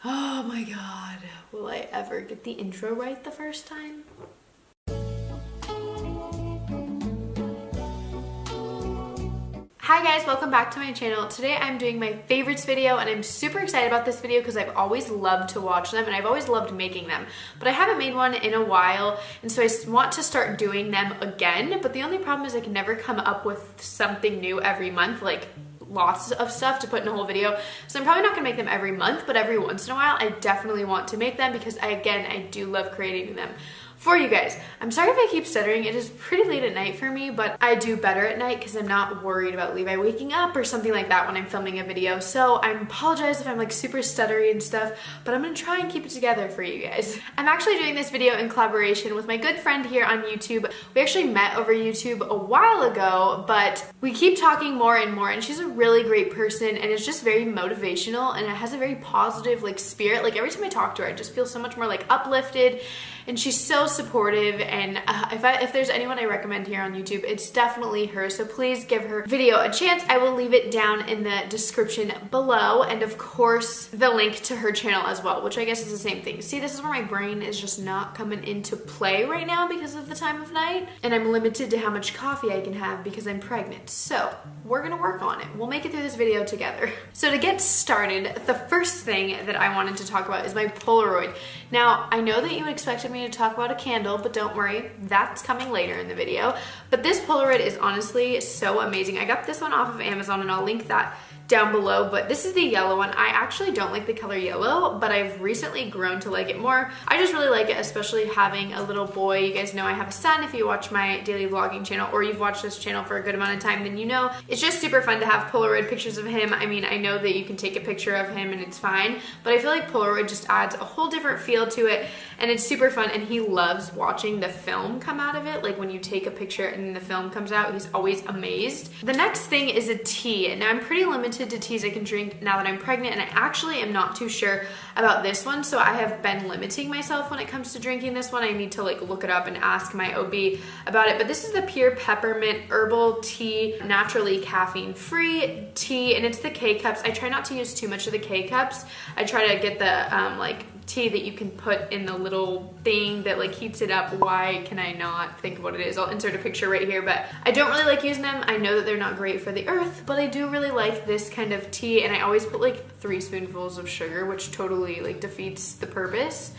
Oh my god, will I ever get the intro right the first time? Hi guys, welcome back to my channel. Today I'm doing my favorites video and I'm super excited about this video because I've always loved to watch them and I've always loved making them, but I haven't made one in a while, and so I want to start doing them again. But the only problem is I can never come up with something new every month, like lots of stuff to put in a whole video. So I'm probably not gonna make them every month, but every once in a while I definitely want to make them because I do love creating them for you guys. I'm sorry if I keep stuttering. It is pretty late at night for me, but I do better at night because I'm not worried about Levi waking up or something like that when I'm filming a video. So I apologize if I'm like super stuttery and stuff, but I'm gonna try and keep it together for you guys. I'm actually doing this video in collaboration with my good friend here on YouTube. We actually met over YouTube a while ago, but we keep talking more and more, and she's a really great person and it's just very motivational and it has a very positive like spirit. Like every time I talk to her, I just feel so much more like uplifted, and she's so supportive. And if there's anyone I recommend here on YouTube, it's definitely her. So please give her video a chance. I will leave it down in the description below, and of course the link to her channel as well, which I guess is the same thing. See, this is where my brain is just not coming into play right now because of the time of night, and I'm limited to how much coffee I can have because I'm pregnant. So we're gonna work on it. We'll make it through this video together. So to get started, the first thing that I wanted to talk about is my Polaroid. Now, I know that you expected me to talk about a candle, but don't worry, that's coming later in the video. But this Polaroid is honestly so amazing. I got this one off of Amazon and I'll link that down below, but this is the yellow one. I actually don't like the color yellow, but I've recently grown to like it more. I just really like it, especially having a little boy. You guys know I have a son. If you watch my daily vlogging channel or you've watched this channel for a good amount of time, then you know it's just super fun to have Polaroid pictures of him. I mean, I know that you can take a picture of him and it's fine, but I feel like Polaroid just adds a whole different feel to it, and it's super fun, and he loves watching the film come out of it. Like when you take a picture and the film comes out, he's always amazed. The next thing is a tea. Now I'm pretty limited to teas I can drink now that I'm pregnant, and I actually am not too sure about this one, so I have been limiting myself when it comes to drinking this one. I need to like look it up and ask my OB about it, but this is the Pure Peppermint Herbal Tea, naturally caffeine-free tea, and it's the K-Cups. I try not to use too much of the K-Cups. I try to get the like tea that you can put in the little thing that like heats it up. Why can I not think of what it is? I'll insert a picture right here, but I don't really like using them. I know that they're not great for the earth, but I do really like this kind of tea, and I always put like 3 spoonfuls of sugar, which totally like defeats the purpose,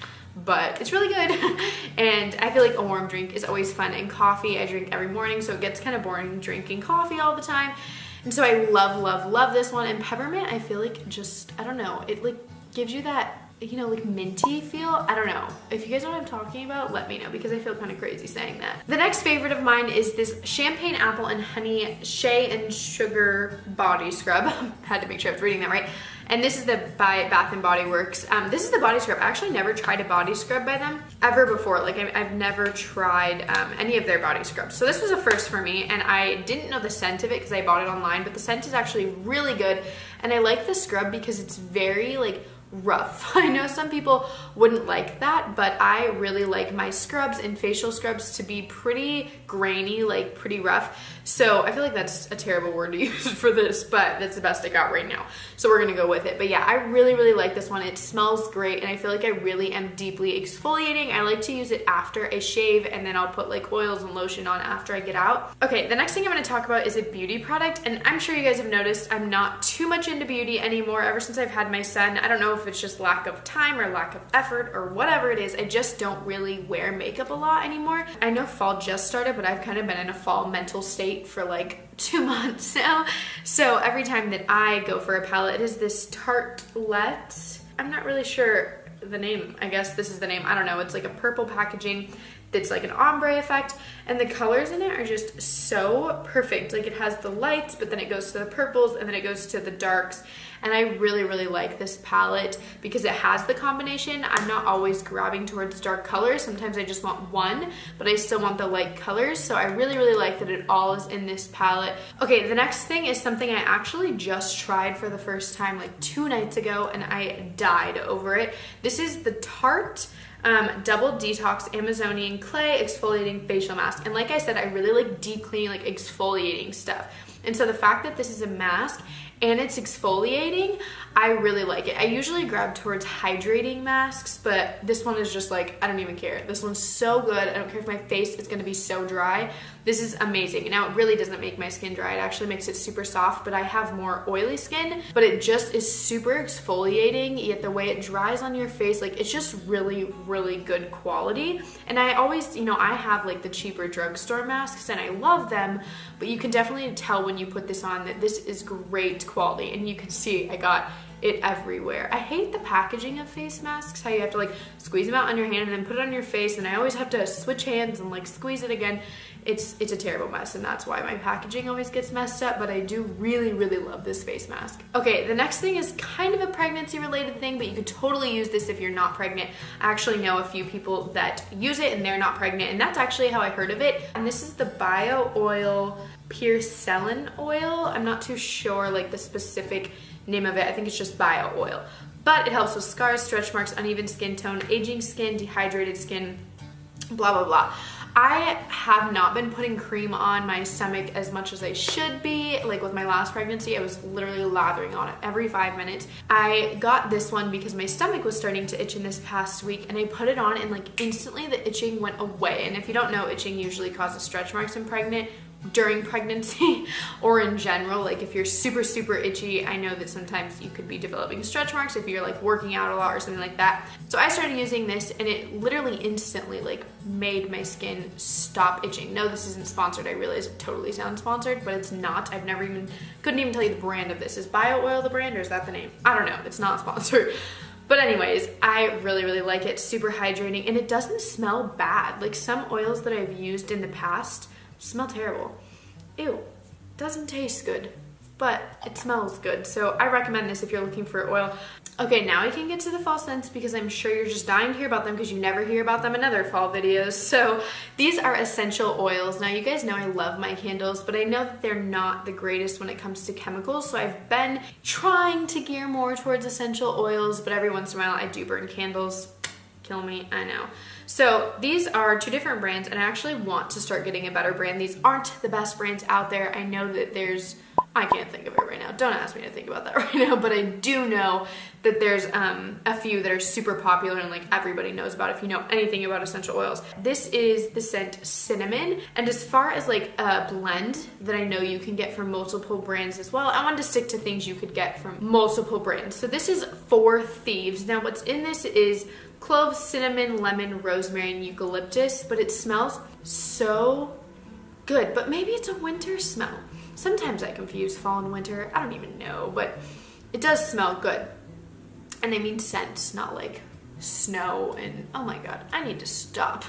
but it's really good. And I feel like a warm drink is always fun, and coffee I drink every morning, so it gets kind of boring drinking coffee all the time. And so I love this one. And peppermint, I feel like just, I don't know, it like gives you that, you know, like minty feel. I don't know. If you guys know what I'm talking about, let me know because I feel kind of crazy saying that. The next favorite of mine is this Champagne Apple and Honey Shea and Sugar Body Scrub. Had to make sure I was reading that right. And this is by Bath & Body Works. This is the body scrub. I actually never tried a body scrub by them ever before. Like I've never tried any of their body scrubs. So this was a first for me, and I didn't know the scent of it because I bought it online, but the scent is actually really good. And I like the scrub because it's very like rough. I know some people wouldn't like that, but I really like my scrubs and facial scrubs to be pretty grainy, like pretty rough. So I feel like that's a terrible word to use for this, but that's the best I got right now. So we're gonna go with it. But yeah, I really like this one. It smells great, and I feel like I really am deeply exfoliating. I like to use it after I shave, and then I'll put like oils and lotion on after I get out. Okay, the next thing I'm gonna talk about is a beauty product, and I'm sure you guys have noticed I'm not too much into beauty anymore ever since I've had my son. I don't know if it's just lack of time or lack of effort or whatever it is. I just don't really wear makeup a lot anymore. I know fall just started, but I've kind of been in a fall mental state for like 2 months now. So every time that I go for a palette, it is this Tartlette. I'm not really sure the name. I guess this is the name. I don't know. It's like a purple packaging that's like an ombre effect, and the colors in it are just so perfect. Like it has the lights, but then it goes to the purples, and then it goes to the darks. And I really like this palette because it has the combination. I'm not always grabbing towards dark colors. Sometimes I just want one, but I still want the light colors. So I really like that it all is in this palette. Okay, the next thing is something I actually just tried for the first time like 2 nights ago, and I died over it. This is the Tarte Double Detox Amazonian Clay Exfoliating Facial Mask. And like I said, I really like deep cleaning, like exfoliating stuff. And so the fact that this is a mask and it's exfoliating, I really like it. I usually grab towards hydrating masks, but this one is just like, I don't even care. This one's so good. I don't care if my face is gonna be so dry. This is amazing. Now, it really doesn't make my skin dry. It actually makes it super soft, but I have more oily skin, but it just is super exfoliating, yet the way it dries on your face, like it's just really, really good quality. And I always, you know, I have like the cheaper drugstore masks and I love them, but you can definitely tell when you put this on that this is great quality. And you can see I got it everywhere. I hate the packaging of face masks, how you have to like squeeze them out on your hand and then put it on your face, and I always have to switch hands and like squeeze it again. It's a terrible mess, and that's why my packaging always gets messed up, but I do really, really love this face mask. Okay, the next thing is kind of a pregnancy related thing, but you could totally use this if you're not pregnant. I actually know a few people that use it and they're not pregnant, and that's actually how I heard of it. And this is the Bio Oil Porcelain Oil. I'm not too sure like the specific name of it. I think it's just Bio Oil, but it helps with scars, stretch marks, uneven skin tone, aging skin, dehydrated skin, blah, blah, blah. I have not been putting cream on my stomach as much as I should be. Like with my last pregnancy, I was literally lathering on it every 5 minutes. I got this one because my stomach was starting to itch in this past week, and I put it on and like instantly the itching went away. And if you don't know, itching usually causes stretch marks during pregnancy or in general. Like if you're super, super itchy, I know that sometimes you could be developing stretch marks if you're like working out a lot or something like that. So I started using this and it literally instantly like made my skin stop itching. No, this isn't sponsored. I realize it totally sounds sponsored, but it's not. Couldn't even tell you the brand of this. Is Bio Oil the brand or is that the name? I don't know. It's not sponsored. But anyways, I really, really like it. Super hydrating, and it doesn't smell bad. Like some oils that I've used in the past smell terrible. Ew, doesn't taste good, but it smells good. So I recommend this if you're looking for oil. Okay, now I can get to the fall scents because I'm sure you're just dying to hear about them because you never hear about them in other fall videos. So these are essential oils. Now you guys know I love my candles, but I know that they're not the greatest when it comes to chemicals. So I've been trying to gear more towards essential oils, but every once in a while I do burn candles. Kill me, I know. So these are two different brands, and I actually want to start getting a better brand. These aren't the best brands out there. I know that I can't think of it right now. Don't ask me to think about that right now, but I do know that there's a few that are super popular and like everybody knows about if you know anything about essential oils. This is the scent Cinnamon, and as far as like a blend that I know you can get from multiple brands as well, I wanted to stick to things you could get from multiple brands. So this is Four Thieves. Now what's in this is cloves, cinnamon, lemon, rosemary, and eucalyptus, but it smells so good. But maybe it's a winter smell. Sometimes I confuse fall and winter. I don't even know, but it does smell good. And I mean scent, not like snow and oh my god, I need to stop.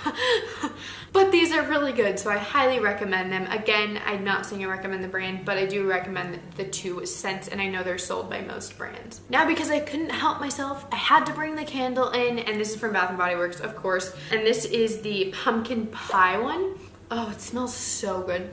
But these are really good, so I highly recommend them. Again, I'm not saying I recommend the brand, but I do recommend the two scents, and I know they're sold by most brands. Now, because I couldn't help myself, I had to bring the candle in, and this is from Bath & Body Works, of course, and this is the pumpkin pie one. Oh, it smells so good.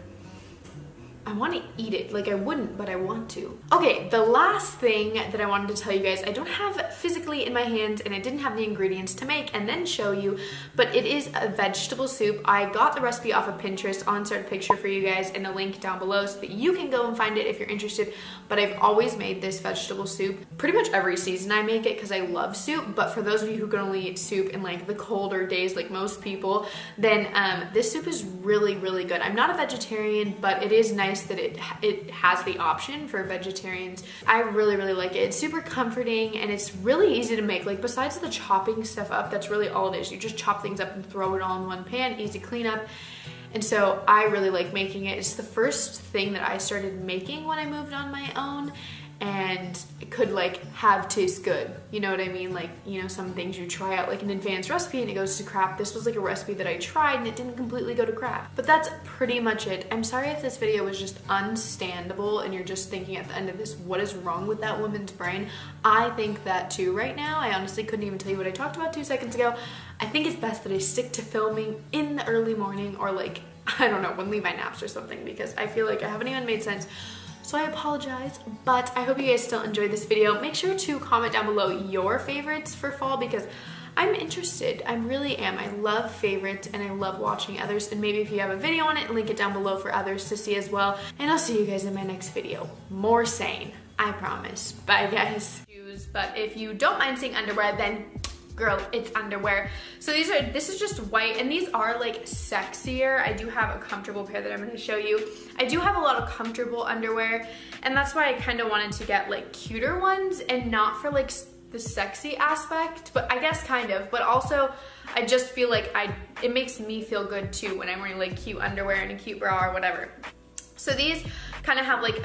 I want to eat it. Like I wouldn't, but I want to. Okay, the last thing that I wanted to tell you guys, I don't have physically in my hands and I didn't have the ingredients to make and then show you, but it is a vegetable soup. I got the recipe off of Pinterest. I'll insert a picture for you guys and a link down below so that you can go and find it if you're interested. But I've always made this vegetable soup. Pretty much every season I make it because I love soup, but for those of you who can only eat soup in like the colder days like most people, then this soup is really, really good. I'm not a vegetarian, but it is nice that it has the option for vegetarians. I really, really like it. It's super comforting and it's really easy to make. Like besides the chopping stuff up, that's really all it is. You just chop things up and throw it all in one pan, easy cleanup. And so I really like making it. It's the first thing that I started making when I moved on my own, and it could like taste good. You know what I mean? Like, you know, some things you try out like an advanced recipe and it goes to crap. This was like a recipe that I tried and it didn't completely go to crap. But that's pretty much it. I'm sorry if this video was just unstandable and you're just thinking at the end of this, what is wrong with that woman's brain? I think that too right now. I honestly couldn't even tell you what I talked about 2 seconds ago. I think it's best that I stick to filming in the early morning or like, I don't know, when Levi naps or something, because I feel like I haven't even made sense. So I apologize, but I hope you guys still enjoyed this video. Make sure to comment down below your favorites for fall because I'm interested. I really am. I love favorites and I love watching others, and maybe if you have a video on it, link it down below for others to see as well. And I'll see you guys in my next video. More sane. I promise. Bye guys. But if you don't mind seeing underwear, then girl, it's underwear. So this is just white, and these are like sexier. I do have a comfortable pair that I'm gonna show you. I do have a lot of comfortable underwear, and that's why I kind of wanted to get like cuter ones and not for like the sexy aspect, but I guess kind of, but also I just feel like it makes me feel good too when I'm wearing like cute underwear and a cute bra or whatever. So these kind of have like